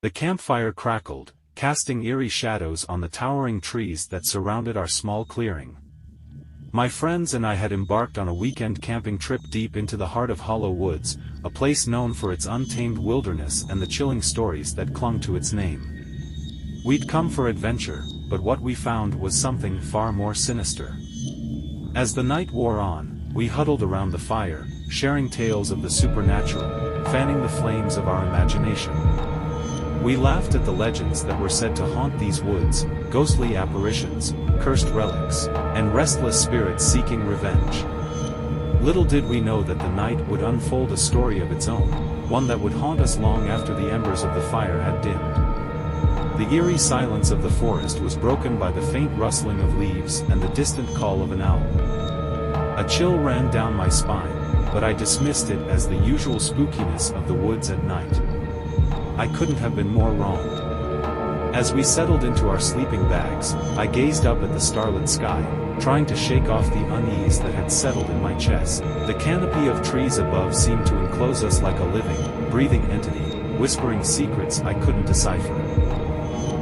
The campfire crackled, casting eerie shadows on the towering trees that surrounded our small clearing. My friends and I had embarked on a weekend camping trip deep into the heart of Hollow Woods, a place known for its untamed wilderness and the chilling stories that clung to its name. We'd come for adventure, but what we found was something far more sinister. As the night wore on, we huddled around the fire, sharing tales of the supernatural, fanning the flames of our imagination. We laughed at the legends that were said to haunt these woods, ghostly apparitions, cursed relics, and restless spirits seeking revenge. Little did we know that the night would unfold a story of its own, one that would haunt us long after the embers of the fire had dimmed. The eerie silence of the forest was broken by the faint rustling of leaves and the distant call of an owl. A chill ran down my spine, but I dismissed it as the usual spookiness of the woods at night. I couldn't have been more wrong. As we settled into our sleeping bags, I gazed up at the starlit sky, trying to shake off the unease that had settled in my chest. The canopy of trees above seemed to enclose us like a living, breathing entity, whispering secrets I couldn't decipher.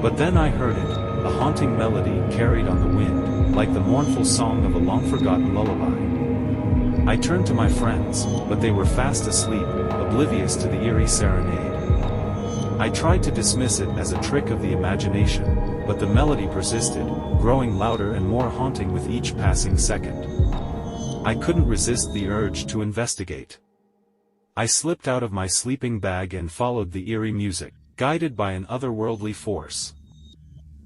But then I heard it, a haunting melody carried on the wind, like the mournful song of a long-forgotten lullaby. I turned to my friends, but they were fast asleep, oblivious to the eerie serenade. I tried to dismiss it as a trick of the imagination, but the melody persisted, growing louder and more haunting with each passing second. I couldn't resist the urge to investigate. I slipped out of my sleeping bag and followed the eerie music, guided by an otherworldly force.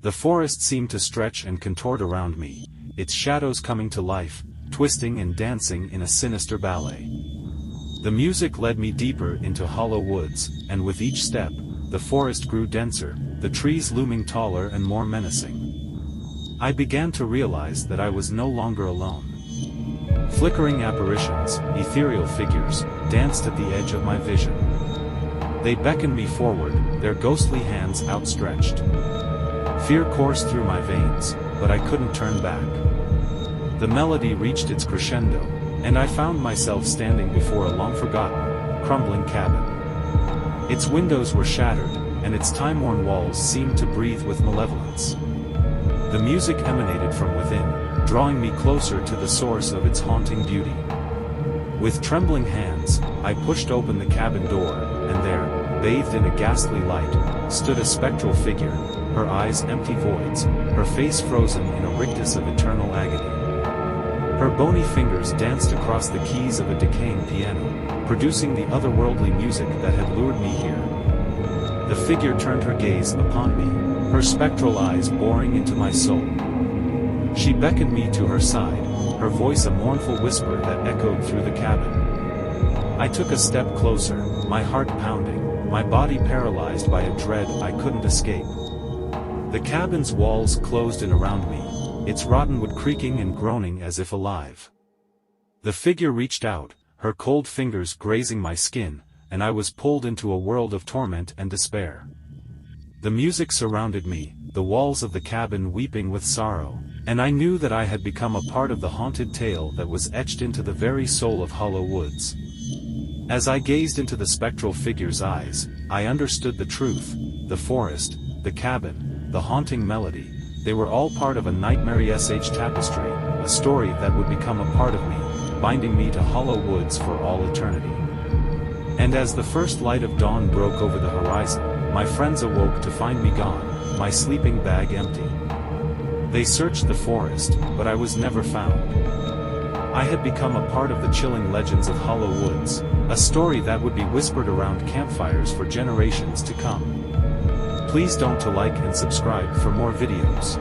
The forest seemed to stretch and contort around me, its shadows coming to life, twisting and dancing in a sinister ballet. The music led me deeper into Hollow Woods, and with each step, the forest grew denser, the trees looming taller and more menacing. I began to realize that I was no longer alone. Flickering apparitions, ethereal figures, danced at the edge of my vision. They beckoned me forward, their ghostly hands outstretched. Fear coursed through my veins, but I couldn't turn back. The melody reached its crescendo, and I found myself standing before a long-forgotten, crumbling cabin. Its windows were shattered, and its time-worn walls seemed to breathe with malevolence. The music emanated from within, drawing me closer to the source of its haunting beauty. With trembling hands, I pushed open the cabin door, and there, bathed in a ghastly light, stood a spectral figure, her eyes empty voids, her face frozen in a rictus of eternal agony. Her bony fingers danced across the keys of a decaying piano, producing the otherworldly music that had lured me here. The figure turned her gaze upon me, her spectral eyes boring into my soul. She beckoned me to her side, her voice a mournful whisper that echoed through the cabin. I took a step closer, my heart pounding, my body paralyzed by a dread I couldn't escape. The cabin's walls closed in around me, its rotten wood creaking and groaning as if alive. The figure reached out, her cold fingers grazing my skin, and I was pulled into a world of torment and despair. The music surrounded me, the walls of the cabin weeping with sorrow, and I knew that I had become a part of the haunted tale that was etched into the very soul of Hollow Woods. As I gazed into the spectral figure's eyes, I understood the truth: the forest, the cabin, the haunting melody, they were all part of a nightmare-sh tapestry, a story that would become a part of me, binding me to Hollow Woods for all eternity. And as the first light of dawn broke over the horizon, my friends awoke to find me gone, my sleeping bag empty. They searched the forest, but I was never found. I had become a part of the chilling legends of Hollow Woods, a story that would be whispered around campfires for generations to come. Please don't like and subscribe for more videos.